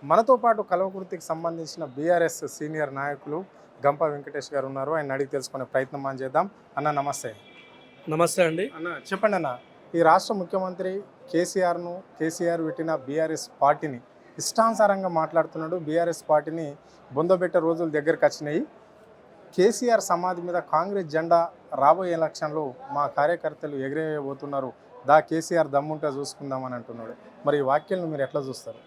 మనతో పాటు కల్వకుర్తికి సంబంధించిన బీఆర్ఎస్ సీనియర్ నాయకులు గంప వెంకటేష్ గారు ఉన్నారు. ఆయన అడిగి తెలుసుకునే ప్రయత్నం మనం చేద్దాం. అన్న నమస్తే. నమస్తే అండి. అన్న చెప్పండి అన్న, ఈ రాష్ట్ర ముఖ్యమంత్రి కేసీఆర్ పెట్టిన బీఆర్ఎస్ పార్టీని ఇష్టానుసారంగా మాట్లాడుతున్నాడు. బీఆర్ఎస్ పార్టీని బొందబెట్టే రోజులు దగ్గరకు వచ్చినాయి. కేసీఆర్ సమాధి మీద కాంగ్రెస్ జెండా రాబోయే ఎలక్షన్లో మా కార్యకర్తలు ఎగిరేయబోతున్నారు, కేసీఆర్ దమ్ముంటే చూసుకుందామని అంటున్నాడు. మరి ఈ వాక్యాలను మీరు ఎట్లా చూస్తారు?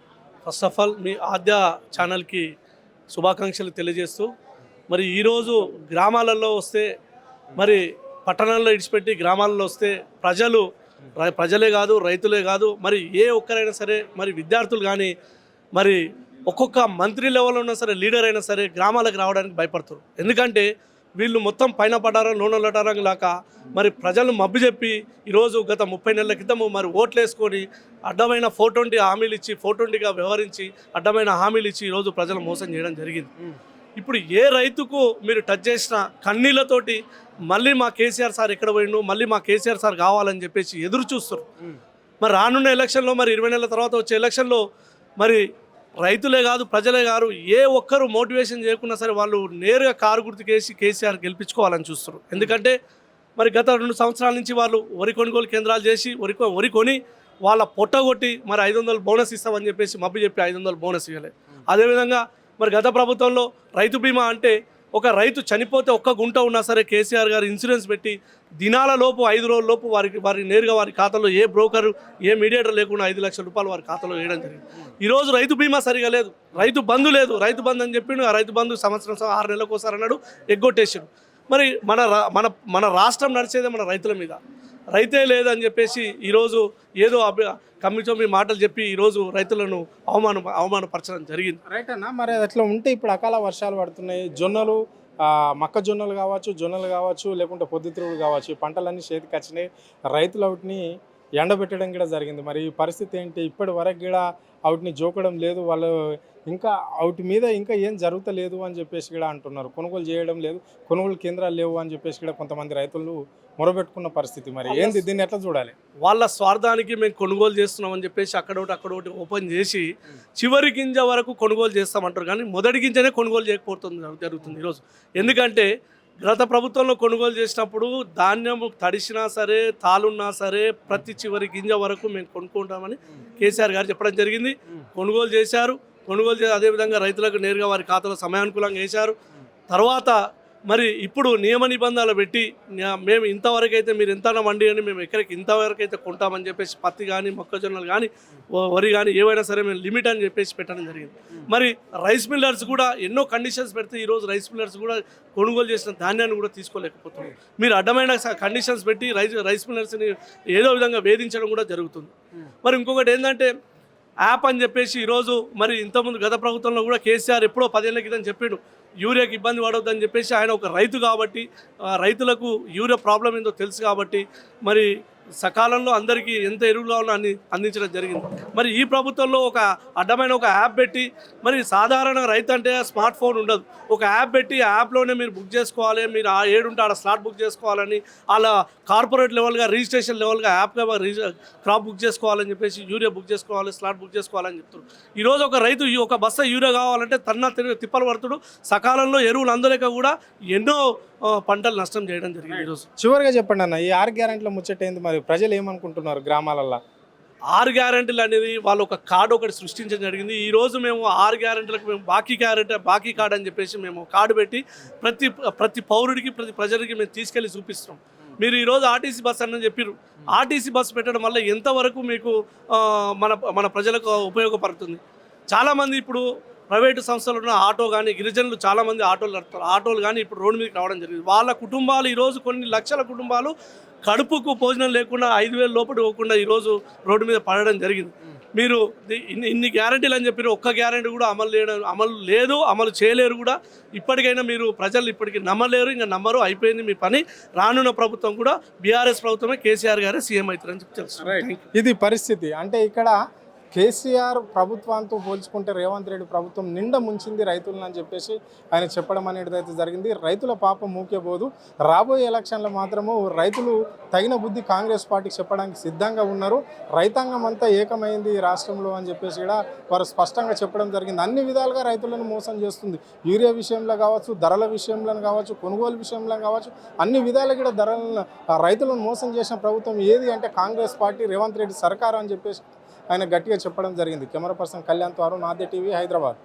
ఫస్ట్ ఆఫ్ ఆల్ మీ ఆద్య ఛానల్కి శుభాకాంక్షలు తెలియజేస్తూ, మరి ఈరోజు గ్రామాలలో వస్తే, మరి పట్టణాల్లో ఇడిచిపెట్టి గ్రామాలలో వస్తే ప్రజలే కాదు, రైతులే కాదు, మరి ఏ ఒక్కరైనా సరే, మరి విద్యార్థులు కానీ, మరి ఒక్కొక్క మంత్రి లెవెల్లో ఉన్నా సరే, లీడర్ అయినా సరే గ్రామాలకు రావడానికి భయపడుతారు. ఎందుకంటే వీళ్ళు మొత్తం పైన పడ్డారో నూనెలటారం లాక మరి ప్రజలను మబ్బి చెప్పి ఈరోజు గత 30 నెలల క్రితము మరి ఓట్లు వేసుకొని అడ్డమైన 420 హామీలు ఇచ్చి 420గా వ్యవహరించి అడ్డమైన హామీలు ఇచ్చి ఈరోజు ప్రజలు మోసం చేయడం జరిగింది. ఇప్పుడు ఏ రైతుకు మీరు టచ్ చేసిన కన్నీళ్లతోటి మళ్ళీ మా కేసీఆర్ సార్ ఎక్కడ పోయిండు, మళ్ళీ మా కేసీఆర్ సార్ కావాలని చెప్పేసి ఎదురు చూస్తారు. మరి రానున్న ఎలక్షన్లో, మరి 20 నెలల తర్వాత వచ్చే ఎలక్షన్లో మరి రైతులే కాదు, ప్రజలే కాదు, ఏ ఒక్కరు మోటివేషన్ చేయకున్నా సరే వాళ్ళు నేరుగా కారు గుర్తుకేసి కేసీఆర్ గెలిపించుకోవాలని చూస్తారు. ఎందుకంటే మరి గత 2 సంవత్సరాల నుంచి వాళ్ళు వరి కొనుగోలు కేంద్రాలు చేసి వరి కొని వాళ్ళ పొట్టగొట్టి మరి 500 బోనస్ ఇస్తామని చెప్పేసి మబ్బి చెప్పి 500 బోనస్ ఇవ్వలేదు. అదేవిధంగా మరి గత ప్రభుత్వంలో రైతు బీమా అంటే ఒక రైతు చనిపోతే ఒక్క గుంట ఉన్నా సరే కేసీఆర్ గారు ఇన్సూరెన్స్ పెట్టి దినాల లోపు 5 రోజుల లోపు వారి నేరుగా వారి ఖాతాలో ఏ బ్రోకరు ఏ మీడియేటర్ లేకుండా 5 లక్షల రూపాయలు వారి ఖాతాలో వేయడం జరిగింది. ఈరోజు రైతు బీమా సరిగా లేదు, రైతు బంధు లేదు. రైతు బంధు అని చెప్పిండు, ఆ రైతు బంధు సంవత్సరం 6 నెలలకు ఒకసారి అన్నాడు, ఎగ్గొట్టేసాడు. మరి మన రాష్ట్రం నడిచేదే మన రైతుల మీద. రైతే లేదని చెప్పేసి ఈరోజు ఏదో కమ్మిచొమ్మి మాటలు చెప్పి ఈరోజు రైతులను అవమానపరచడం జరిగింది. రైట్ అన్న, మరి అట్లా ఉంటే ఇప్పుడు అకాల వర్షాలు పడుతున్నాయి, మొక్కజొన్నలు కావచ్చు లేకుంటే పొద్దుతిరుగుడు కావచ్చు, ఈ పంటలన్నీ చేతికి వచ్చినాయి, రైతులు వాటిని ఎండబెట్టడం కూడా జరిగింది. మరి ఈ పరిస్థితి ఏంటి? ఇప్పటి వరకు కూడా వాటిని జోకడం లేదు, వాళ్ళు ఇంకా వాటి మీద ఇంకా ఏం జరుగుతలేదు అని చెప్పేసి కూడా అంటున్నారు. కొనుగోలు చేయడం లేదు, కొనుగోలు కేంద్రాలు లేవు అని చెప్పేసి కూడా కొంతమంది రైతులు మొరబెట్టుకున్న పరిస్థితి. మరి ఏంది, దీన్ని ఎట్లా చూడాలి? వాళ్ళ స్వార్థానికి మేము కొనుగోలు చేస్తున్నామని చెప్పేసి అక్కడొకటి ఓపెన్ చేసి చివరి గింజ వరకు కొనుగోలు చేస్తామంటారు, కానీ మొదటి గింజనే కొనుగోలు చేయకపోతుంది జరుగుతుంది ఈరోజు. ఎందుకంటే గత ప్రభుత్వంలో కొనుగోలు చేసినప్పుడు ధాన్యం తడిసినా సరే, తాలున్నా సరే ప్రతి చివరి గింజ వరకు మేము కొనుక్కుంటామని కేసీఆర్ గారు చెప్పడం జరిగింది. కొనుగోలు చేశారు. అదేవిధంగా రైతులకు నేరుగా వారి ఖాతాలో సమయానుకూలంగా వేశారు. తర్వాత మరి ఇప్పుడు నియమ నిబంధనలు పెట్టి మేము ఇంతవరకు అయితే మీరు ఎంత వండి అని మేము ఎక్కడికి ఇంతవరకు అయితే కొంటామని చెప్పేసి పత్తి కానీ, మొక్కజొన్నలు కానీ, వరి కానీ ఏవైనా సరే మేము లిమిట్ అని చెప్పేసి పెట్టడం జరిగింది. మరి రైస్ మిల్లర్స్ కూడా ఎన్నో కండిషన్స్ పెడితే ఈరోజు రైస్ మిల్లర్స్ కూడా కొనుగోలు చేసిన ధాన్యాన్ని కూడా తీసుకోలేకపోతున్నారు. మీరు అడ్డమైన కండిషన్స్ పెట్టి రైస్ మిల్లర్స్ని ఏదో విధంగా వేధించడం కూడా జరుగుతుంది. మరి ఇంకొకటి ఏంటంటే యాప్ అని చెప్పేసి ఈరోజు మరి ఇంతకుముందు గత ప్రభుత్వంలో కూడా కేసీఆర్ ఎప్పుడో 10 ఏళ్ల క్రితం చెప్పాడు యూరియాకి ఇబ్బంది పడవద్దని చెప్పేసి. ఆయన ఒక రైతు కాబట్టి రైతులకు యూరియా ప్రాబ్లం ఏందో తెలుసు కాబట్టి మరి సకాలంలో అందరికీ ఎంత ఎరువులు కావాలో అన్ని అందించడం జరిగింది. మరి ఈ ప్రభుత్వంలో ఒక అడ్డమైన ఒక యాప్ పెట్టి, మరి సాధారణ రైతు అంటే స్మార్ట్ ఫోన్ ఉండదు, ఒక యాప్ పెట్టి ఆ యాప్లోనే మీరు బుక్ చేసుకోవాలి, మీరు ఆ ఏడుంటే ఆడ స్లాట్ బుక్ చేసుకోవాలని, అలా కార్పొరేట్ లెవెల్గా రిజిస్ట్రేషన్ లెవెల్గా యాప్గా క్రాప్ బుక్ చేసుకోవాలని చెప్పేసి, యూరియా బుక్ చేసుకోవాలి, స్లాట్ బుక్ చేసుకోవాలని చెప్తున్నారు. ఈరోజు ఒక రైతు ఒక బస్తా యూరియా కావాలంటే తిప్పలు పడుతుడు, సకాలంలో ఎరువులు అందలేక కూడా ఎన్నో పంటలు నష్టం చేయడం జరిగింది. ఈరోజు చివరిగా చెప్పండి అన్న, ఈ 6 గ్యారెంటీల ముచ్చటైంది, మరి ప్రజలు ఏమనుకుంటున్నారు గ్రామాలల్లో? 6 గ్యారెంటీలు అనేది వాళ్ళు ఒక కార్డు ఒకటి సృష్టించడం జరిగింది. ఈరోజు మేము 6 గ్యారెంటీలకు మేము బాకీ కార్డు అని చెప్పేసి మేము కార్డు పెట్టి ప్రతి పౌరుడికి, ప్రతి ప్రజలకి మేము తీసుకెళ్ళి చూపిస్తున్నాం. మీరు ఈరోజు ఆర్టీసీ బస్ అని చెప్పారు, ఆర్టీసీ బస్ పెట్టడం వల్ల ఎంతవరకు మీకు మన ప్రజలకు ఉపయోగపడుతుంది? చాలామంది ఇప్పుడు ప్రైవేటు సంస్థలు ఉన్న ఆటో కానీ, గిరిజనులు చాలామంది ఆటోలు నడుపుతారు, ఆటోలు కానీ ఇప్పుడు రోడ్డు మీదకి రావడం జరిగింది. వాళ్ళ కుటుంబాలు ఈరోజు కొన్ని లక్షల కుటుంబాలు కడుపుకు భోజనం లేకుండా 5,000 లోపల పోకుండా ఈరోజు రోడ్డు మీద పడడం జరిగింది. మీరు ఇన్ని గ్యారెంటీలు అని చెప్పారు, ఒక్క గ్యారెంటీ కూడా అమలు చేయలేరు కూడా. ఇప్పటికైనా మీరు ప్రజలు ఇప్పటికీ నమ్మలేరు, ఇంకా నమ్మరు, అయిపోయింది మీ పని. రానున్న ప్రభుత్వం కూడా బీఆర్ఎస్ ప్రభుత్వమే, కేసీఆర్ గారే సీఎం అవుతారని చెప్పి తెలుసు. ఇది పరిస్థితి. అంటే ఇక్కడ కేసీఆర్ ప్రభుత్వంతో పోల్చుకుంటే రేవంత్ రెడ్డి ప్రభుత్వం నిండా ముంచింది రైతులను అని చెప్పేసి ఆయన చెప్పడం అనేది అయితే జరిగింది. రైతుల పాపం మూకేబోదు, రాబోయే ఎలక్షన్లో మాత్రము రైతులు తగిన బుద్ధి కాంగ్రెస్ పార్టీకి చెప్పడానికి సిద్ధంగా ఉన్నారు. రైతాంగం అంతా ఏకమైంది ఈ రాష్ట్రంలో అని చెప్పేసి కూడా వారు స్పష్టంగా చెప్పడం జరిగింది. అన్ని విధాలుగా రైతులను మోసం చేస్తుంది. యూరియా విషయంలో కావచ్చు, ధరల విషయంలో కావచ్చు, కొనుగోలు విషయంలో కావచ్చు, అన్ని విధాలు కూడా రైతులను మోసం చేసిన ప్రభుత్వం ఏది అంటే కాంగ్రెస్ పార్టీ, రేవంత్ రెడ్డి సర్కారు అని చెప్పేసి ఆయన గట్టిగా చెప్పడం జరిగింది. కెమెరా పర్సన్ కళ్యాణ్ తో అరుణ్, ఆద్య టీవీ, హైదరాబాద్.